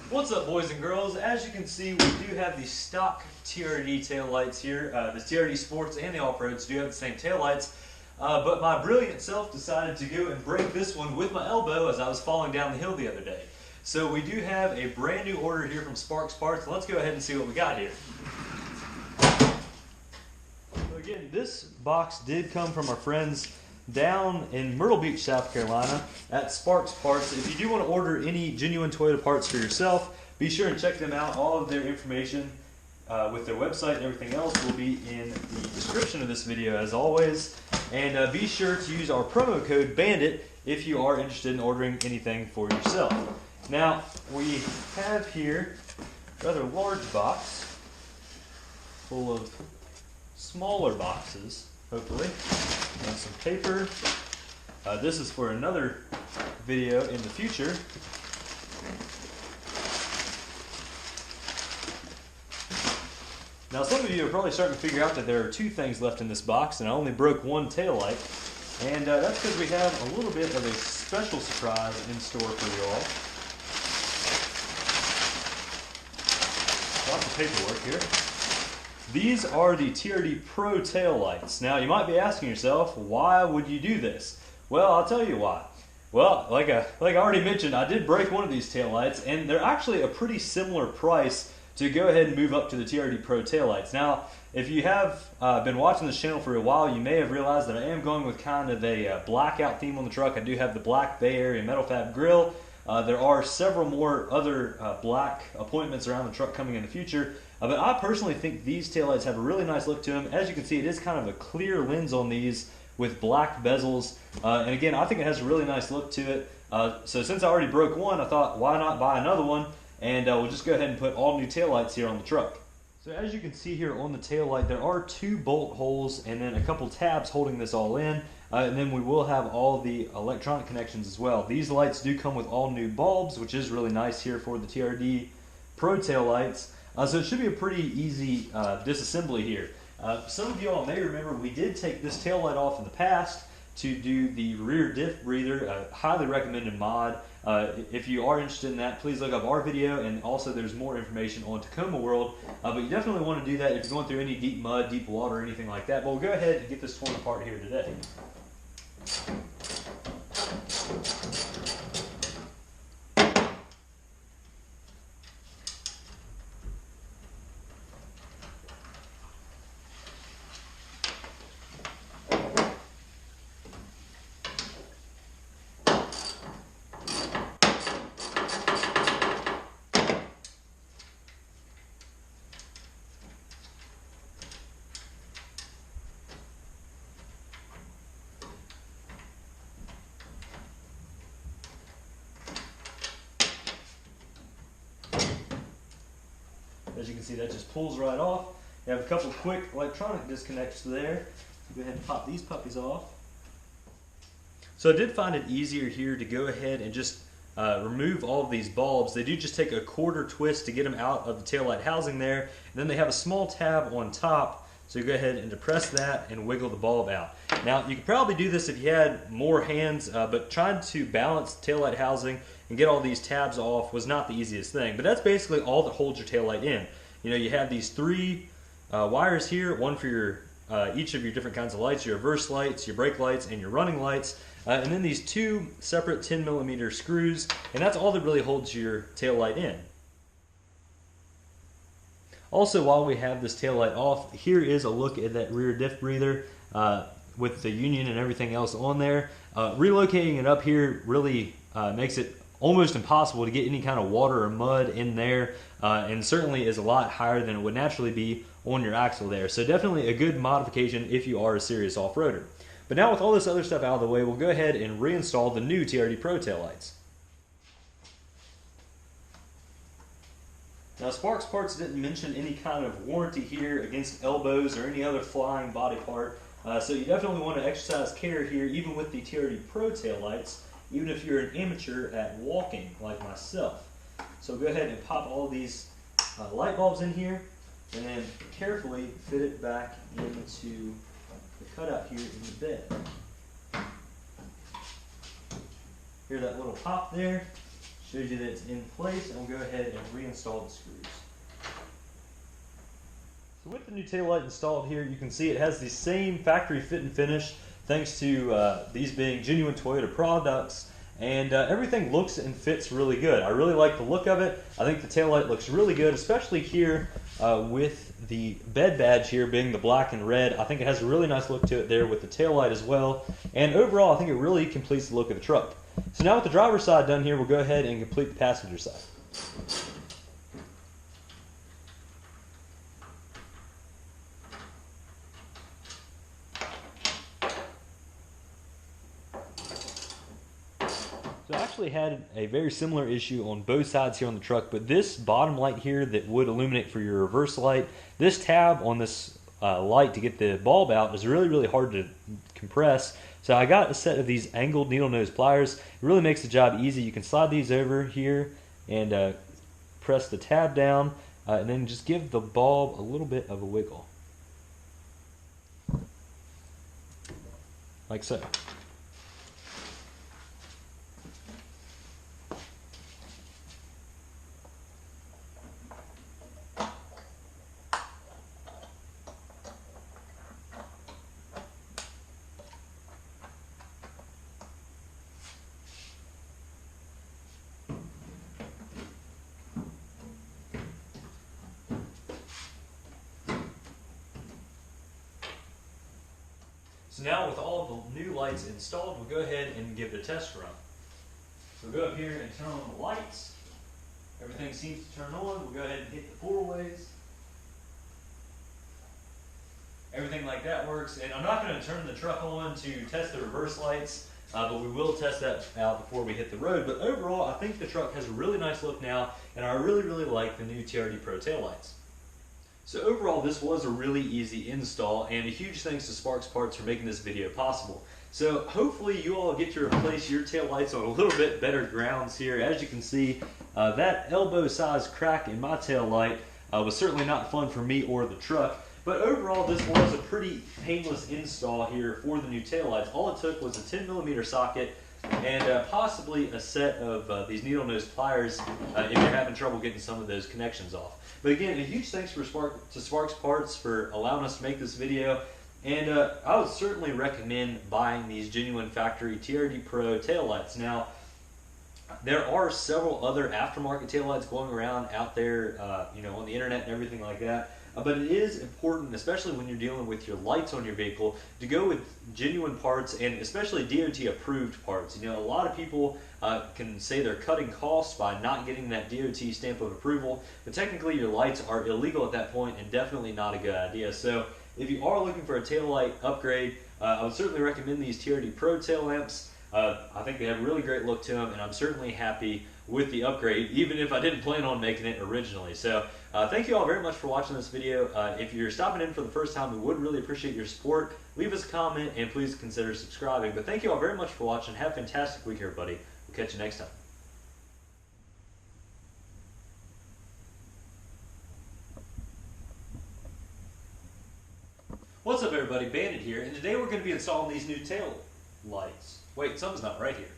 What's up, boys and girls? As you can see, we do have the stock TRD taillights here. The TRD Sports and the Off-Roads do have the same taillights, but my brilliant self decided to go and break this one with my elbow as I was falling down the hill the other day. So we do have a brand new order here from Sparks Parts. Let's go ahead and see what we got here. So again, this box did come from our friends down in Myrtle Beach, South Carolina at Sparks Parts. If you do want to order any genuine Toyota parts for yourself, be sure and check them out. All of their information with their website and everything else will be in the description of this video as always. And be sure to use our promo code BANDIT if you are interested in ordering anything for yourself. Now, we have here a rather large box full of smaller boxes, hopefully. And some paper. This is for another video in the future. Now, some of you are probably starting to figure out that there are two things left in this box, and I only broke one taillight. And that's because we have a little bit of a special surprise in store for you all. Lots of paperwork here. These are the TRD Pro taillights. Now, you might be asking yourself, why would you do this? Well, I'll tell you why. Well, like I already mentioned, I did break one of these taillights, and they're actually a pretty similar price to go ahead and move up to the TRD Pro taillights. Now, if you have been watching this channel for a while, you may have realized that I am going with kind of a blackout theme on the truck. I do have the black Bay Area metal fab grille. There are several more other black appointments around the truck coming in the future. But I personally think these taillights have a really nice look to them. As you can see, it is kind of a clear lens on these with black bezels. And again, I think it has a really nice look to it. So since I already broke one, I thought, why not buy another one? And we'll just go ahead and put all new taillights here on the truck. So as you can see here on the taillight, there are two bolt holes and then a couple tabs holding this all in. And then we will have all the electronic connections as well. These lights do come with all new bulbs, which is really nice here for the TRD Pro taillights. So it should be a pretty easy disassembly here. Some of you all may remember we did take this taillight off in the past to do the rear diff breather, a highly recommended mod. If you are interested in that, please look up our video, and also there's more information on Tacoma World. But you definitely want to do that if you're going through any deep mud, deep water, or anything like that. But we'll go ahead and get this torn apart here today. As you can see, that just pulls right off. You have a couple quick electronic disconnects there. Go ahead and pop these puppies off. So I did find it easier here to go ahead and just remove all of these bulbs. They do just take a quarter twist to get them out of the taillight housing there. And then they have a small tab on top. So you go ahead and depress that and wiggle the bulb out. Now, you could probably do this if you had more hands, but trying to balance the taillight housing and get all these tabs off was not the easiest thing. But that's basically all that holds your taillight in. You know, you have these three wires here, one for your each of your different kinds of lights, your reverse lights, your brake lights, and your running lights. And then these two separate 10mm screws, and that's all that really holds your taillight in. Also, while we have this taillight off, here is a look at that rear diff breather with the union and everything else on there. Relocating it up here really makes it almost impossible to get any kind of water or mud in there, and certainly is a lot higher than it would naturally be on your axle there. So definitely a good modification if you are a serious off-roader. But now with all this other stuff out of the way, we'll go ahead and reinstall the new TRD Pro taillights. Now, Sparks Parts didn't mention any kind of warranty here against elbows or any other flying body part, so you definitely want to exercise care here, even with the TRD Pro taillights, even if you're an amateur at walking like myself. So go ahead and pop all these light bulbs in here, and then carefully fit it back into the cutout here in the bed. Hear that little pop there? Shows you that it's in place, and we'll go ahead and reinstall the screws. So with the new taillight installed here, you can see it has the same factory fit and finish thanks to these being genuine Toyota products, and everything looks and fits really good. I really like the look of it. I think the taillight looks really good, especially here with the bed badge here being the black and red. I think it has a really nice look to it there with the taillight as well, and overall I think it really completes the look of the truck. So now with the driver's side done here, we'll go ahead and complete the passenger side. So I actually had a very similar issue on both sides here on the truck, but this bottom light here that would illuminate for your reverse light, this tab on this light to get the bulb out is really hard to compress. So I got a set of these angled needle nose pliers. It really makes the job easy. You can slide these over here and press the tab down and then just give the bulb a little bit of a wiggle. Like so. So now with all the new lights installed, we'll go ahead and give it a test run. So we'll go up here and turn on the lights. Everything seems to turn on. We'll go ahead and hit the four ways. Everything like that works. And I'm not going to turn the truck on to test the reverse lights, but we will test that out before we hit the road. But overall, I think the truck has a really nice look now, and I really like the new TRD Pro taillights. So overall, this was a really easy install, and a huge thanks to Sparks Parts for making this video possible. So hopefully you all get to replace your taillights on a little bit better grounds here. As you can see, that elbow-sized crack in my taillight was certainly not fun for me or the truck. But overall, this was a pretty painless install here for the new taillights. All it took was a 10mm socket and possibly a set of these needle nose pliers if you're having trouble getting some of those connections off. But again, a huge thanks to Sparks Parts for allowing us to make this video, and I would certainly recommend buying these genuine factory TRD Pro taillights. Now, there are several other aftermarket taillights going around out there, on the internet and everything like that. But it is important, especially when you're dealing with your lights on your vehicle, to go with genuine parts and especially DOT approved parts. A lot of people can say they're cutting costs by not getting that DOT stamp of approval, but technically your lights are illegal at that point and definitely not a good idea. So if you are looking for a taillight upgrade, I would certainly recommend these TRD Pro tail lamps. I think they have a really great look to them, and I'm certainly happy with the upgrade, even if I didn't plan on making it originally. So thank you all very much for watching this video. If you're stopping in for the first time, we would really appreciate your support. Leave us a comment and please consider subscribing. But thank you all very much for watching. Have a fantastic week, everybody. We'll catch you next time. What's up, everybody? Bandit here, and today we're going to be installing these new tail lights. Wait, something's not right here.